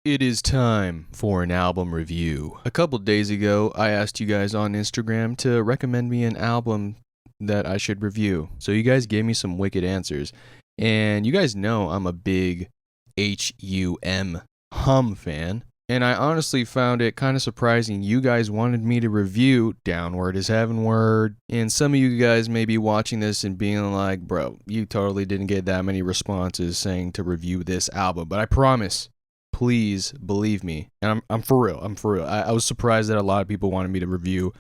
It is time for an album review. A couple days ago, I asked you guys on Instagram to recommend me an album that I should review. So you guys gave me some wicked answers. And you guys know I'm a big Hum fan. And I honestly found it kind of surprising you guys wanted me to review Downward is Heavenward. And some of you guys may be watching this and being like, bro, you totally didn't get that many responses saying to review this album. But I promise, please believe me. And I'm for real. I was surprised that a lot of people wanted me to review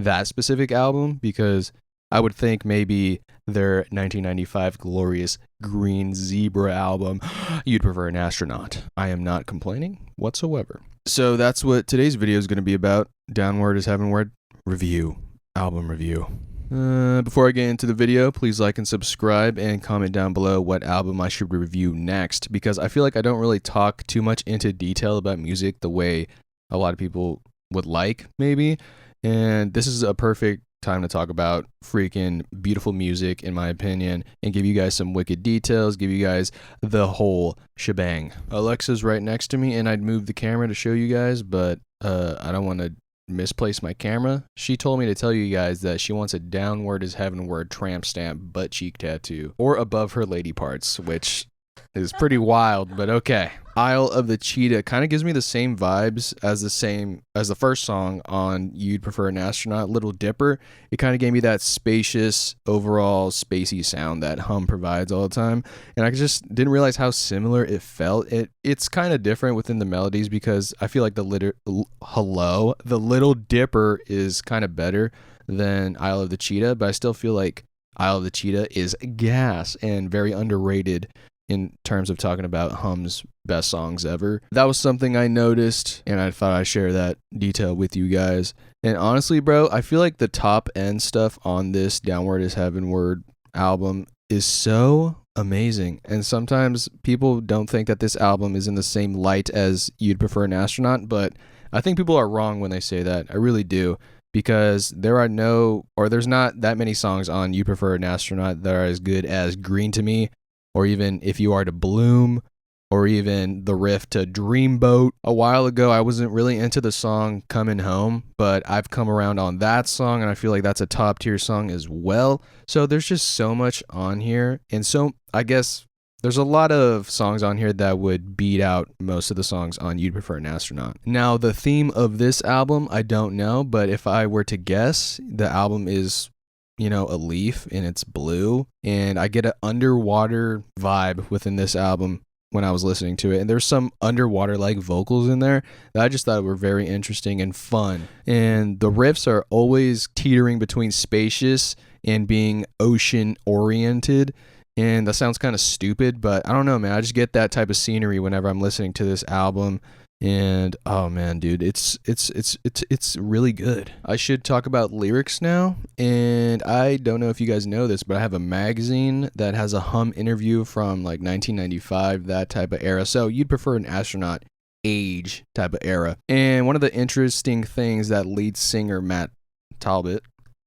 that specific album because I would think maybe their 1995 glorious Green Zebra album, you'd prefer an astronaut. I am not complaining whatsoever. So that's what today's video is going to be about. Downward is Heavenward review, album review. Before I get into the video, please like and subscribe and comment down below what album I should review next, because I feel like I don't really talk too much into detail about music the way a lot of people would like, maybe. And this is a perfect time to talk about freaking beautiful music, in my opinion, and give you guys some wicked details, give you guys the whole shebang. Alexa's right next to me, and I'd move the camera to show you guys, but I don't want to misplaced my camera. She told me to tell you guys that she wants a Downward is Heavenward tramp stamp butt cheek tattoo or above her lady parts, which is pretty wild, but okay. Isle of the Cheetah kind of gives me the same vibes as the first song on You'd Prefer an Astronaut, Little Dipper. It kind of gave me that spacious, overall spacey sound that Hum provides all the time, and I just didn't realize how similar it felt. It's kind of different within the melodies because I feel like the Little Dipper is kind of better than Isle of the Cheetah, but I still feel like Isle of the Cheetah is gas and very underrated in terms of talking about Hum's best songs ever. That was something I noticed, and I thought I'd share that detail with you guys. And honestly, bro, I feel like the top end stuff on this Downward is Heavenward album is so amazing. And sometimes people don't think that this album is in the same light as You'd Prefer an Astronaut, but I think people are wrong when they say that. I really do. Because there's not that many songs on You Prefer an Astronaut that are as good as Green to Me, or even If You Are to Bloom, or even the riff to Dreamboat. A while ago, I wasn't really into the song Coming Home, but I've come around on that song, and I feel like that's a top tier song as well. So there's just so much on here, and so I guess there's a lot of songs on here that would beat out most of the songs on You'd Prefer an Astronaut. Now, the theme of this album, I don't know, but if I were to guess, the album is, a leaf and it's blue, and I get an underwater vibe within this album when I was listening to it, and there's some underwater-like vocals in there that I just thought were very interesting and fun, and the riffs are always teetering between spacious and being ocean-oriented, and that sounds kind of stupid, but I don't know, man, I just get that type of scenery whenever I'm listening to this album. And oh man, dude, it's really good. I should talk about lyrics now, and I don't know if you guys know this, but I have a magazine that has a Hum interview from like 1995, that type of era. So You'd Prefer an Astronaut age type of era. And one of the interesting things that lead singer Matt Talbot,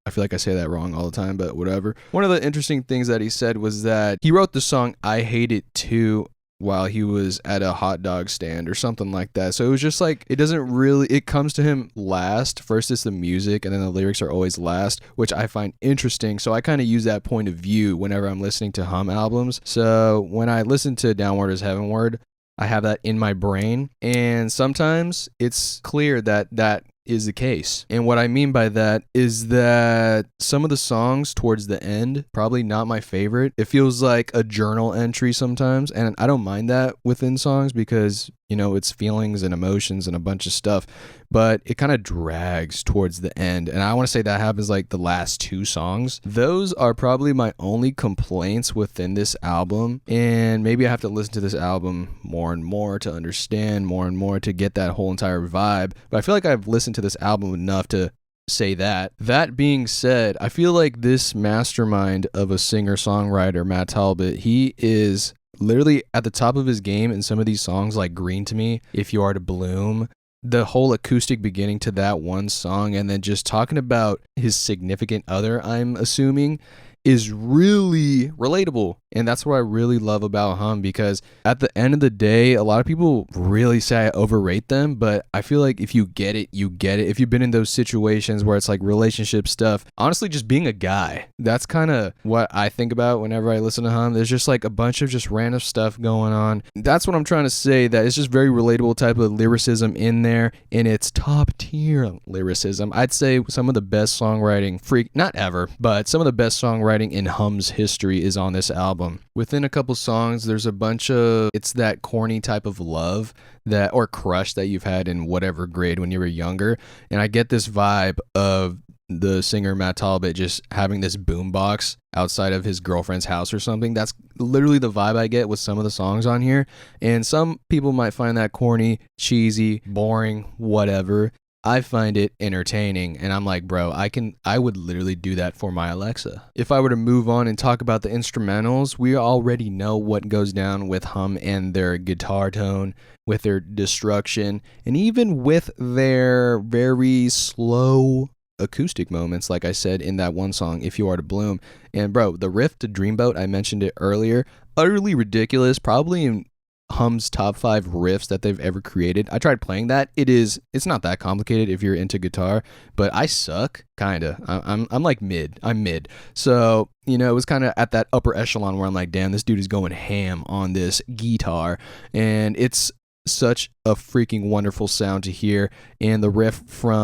I feel like I say that wrong all the time, but whatever. One of the interesting things that he said was that he wrote the song I Hate It Too while he was at a hot dog stand or something like that. So it was just like, it comes to him last. First it's the music, and then the lyrics are always last, which I find interesting. So I kind of use that point of view whenever I'm listening to Hum albums. So when I listen to Downward is Heavenward, I have that in my brain, and sometimes it's clear that that is the case. And what I mean by that is that some of the songs towards the end, probably not my favorite. It feels like a journal entry sometimes, and I don't mind that within songs because, it's feelings and emotions and a bunch of stuff, but it kind of drags towards the end. And I want to say that happens like the last two songs. Those are probably my only complaints within this album, and maybe I have to listen to this album more and more to understand more and more to get that whole entire vibe. But I feel like I've listened to this album enough to say that. That being said, I feel like this mastermind of a singer-songwriter, Matt Talbot, he is literally at the top of his game in some of these songs like Green to Me, If You Are to Bloom, the whole acoustic beginning to that one song, and then just talking about his significant other, I'm assuming, is really relatable. And that's what I really love about Hum, because at the end of the day, a lot of people really say I overrate them, but I feel like if you get it, you get it. If you've been in those situations where it's like relationship stuff, honestly, just being a guy, that's kind of what I think about whenever I listen to Hum. There's just like a bunch of just random stuff going on. That's what I'm trying to say, that it's just very relatable type of lyricism in there, and it's top tier lyricism. I'd say some of the best songwriting, not ever, but some of the best songwriting in Hum's history is on this album. Within a couple songs, there's a bunch of, it's that corny type of love that, or crush that you've had in whatever grade when you were younger. And I get this vibe of the singer Matt Talbot just having this boombox outside of his girlfriend's house or something. That's literally the vibe I get with some of the songs on here. And some people might find that corny, cheesy, boring, whatever. I find it entertaining, and I'm like, bro, I would literally do that for my Alexa. If I were to move on and talk about the instrumentals, we already know what goes down with Hum and their guitar tone, with their destruction, and even with their very slow acoustic moments, like I said in that one song, If You Are to Bloom. And bro, the riff to Dreamboat, I mentioned it earlier, utterly ridiculous, probably in Hum's top 5 riffs that they've ever created. I tried playing that. It's not that complicated if you're into guitar, but I suck, kinda. I'm like mid. I'm mid. So, you know, it was kind of at that upper echelon where I'm like, damn, this dude is going ham on this guitar, and it's such a freaking wonderful sound to hear. And the riff from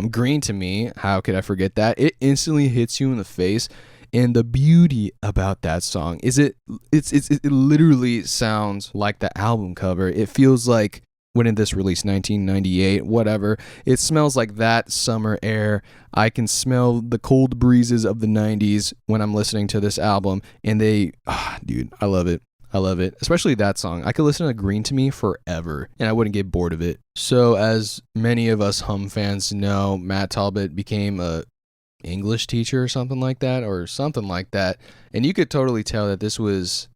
Green to Me, how could I forget that? It instantly hits you in the face. And the beauty about that song is it literally sounds like the album cover. It feels like, when did this release? 1998, whatever. It smells like that summer air. I can smell the cold breezes of the 90s when I'm listening to this album. And dude, I love it. I love it, especially that song. I could listen to Green to Me forever, and I wouldn't get bored of it. So, as many of us Hum fans know, Matt Talbot became a English teacher or something like that. And you could totally tell that this was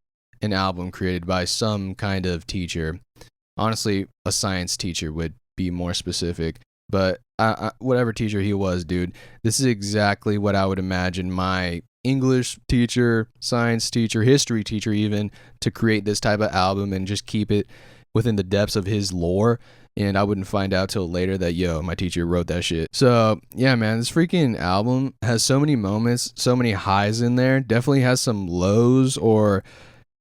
an album created by some kind of teacher. Honestly, a science teacher would be more specific. But whatever teacher he was, dude, this is exactly what I would imagine my English teacher, science teacher, history teacher even, to create this type of album and just keep it within the depths of his lore. And I wouldn't find out till later that, my teacher wrote that shit. So, yeah, man, this freaking album has so many moments, so many highs in there. Definitely has some lows or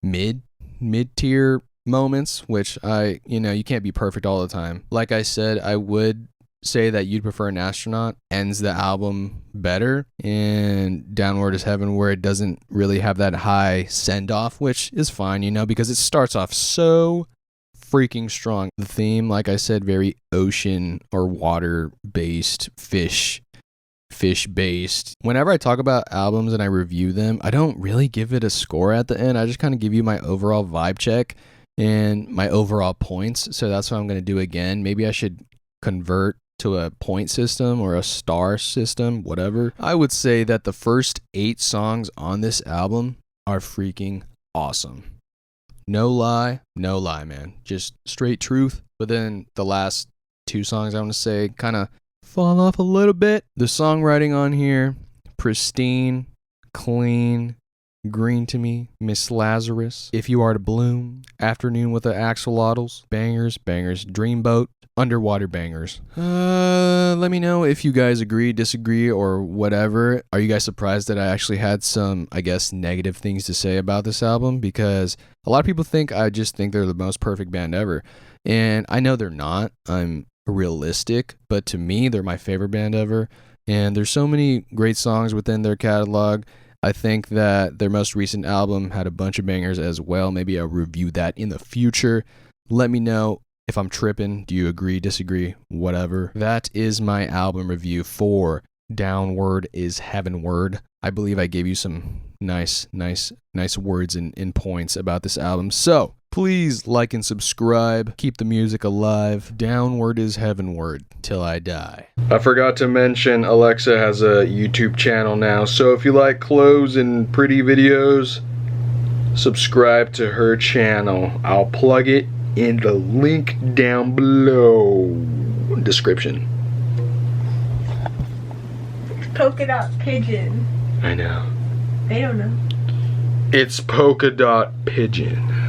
mid-tier moments, which you can't be perfect all the time. Like I said, I would say that You'd Prefer an Astronaut ends the album better, and Downward is Heavenward doesn't really have that high send-off, which is fine, because it starts off so freaking strong. The theme, like I said, very ocean or water based, fish based. Whenever I talk about albums and I review them, I don't really give it a score at the end. I just kind of give you my overall vibe check and my overall points. So that's what I'm going to do again. Maybe I should convert to a point system or a star system, whatever. I would say that the first 8 songs on this album are freaking awesome. No lie, man. Just straight truth. But then the last 2 songs, I want to say, kind of fall off a little bit. The songwriting on here, pristine, clean, Green to Me, Miss Lazarus, If You Are to Bloom, Afternoon with the Axolotls, bangers, Dreamboat, underwater bangers. Let me know if you guys agree, disagree, or whatever. Are you guys surprised that I actually had some, negative things to say about this album? Because a lot of people I just think they're the most perfect band ever. And I know they're not. I'm realistic. But to me, they're my favorite band ever. And there's so many great songs within their catalog. I think that their most recent album had a bunch of bangers as well. Maybe I'll review that in the future. Let me know if I'm tripping. Do you agree, disagree, whatever? That is my album review for Downward is Heavenward. I believe I gave you some nice words and points about this album. So please like and subscribe. Keep the music alive. Downward is Heavenward till I die. I forgot to mention Alexa has a YouTube channel now. So if you like clothes and pretty videos, subscribe to her channel. I'll plug it in the link down below. Description. Polka dot pigeon. I know. They don't know. It's polka dot pigeon.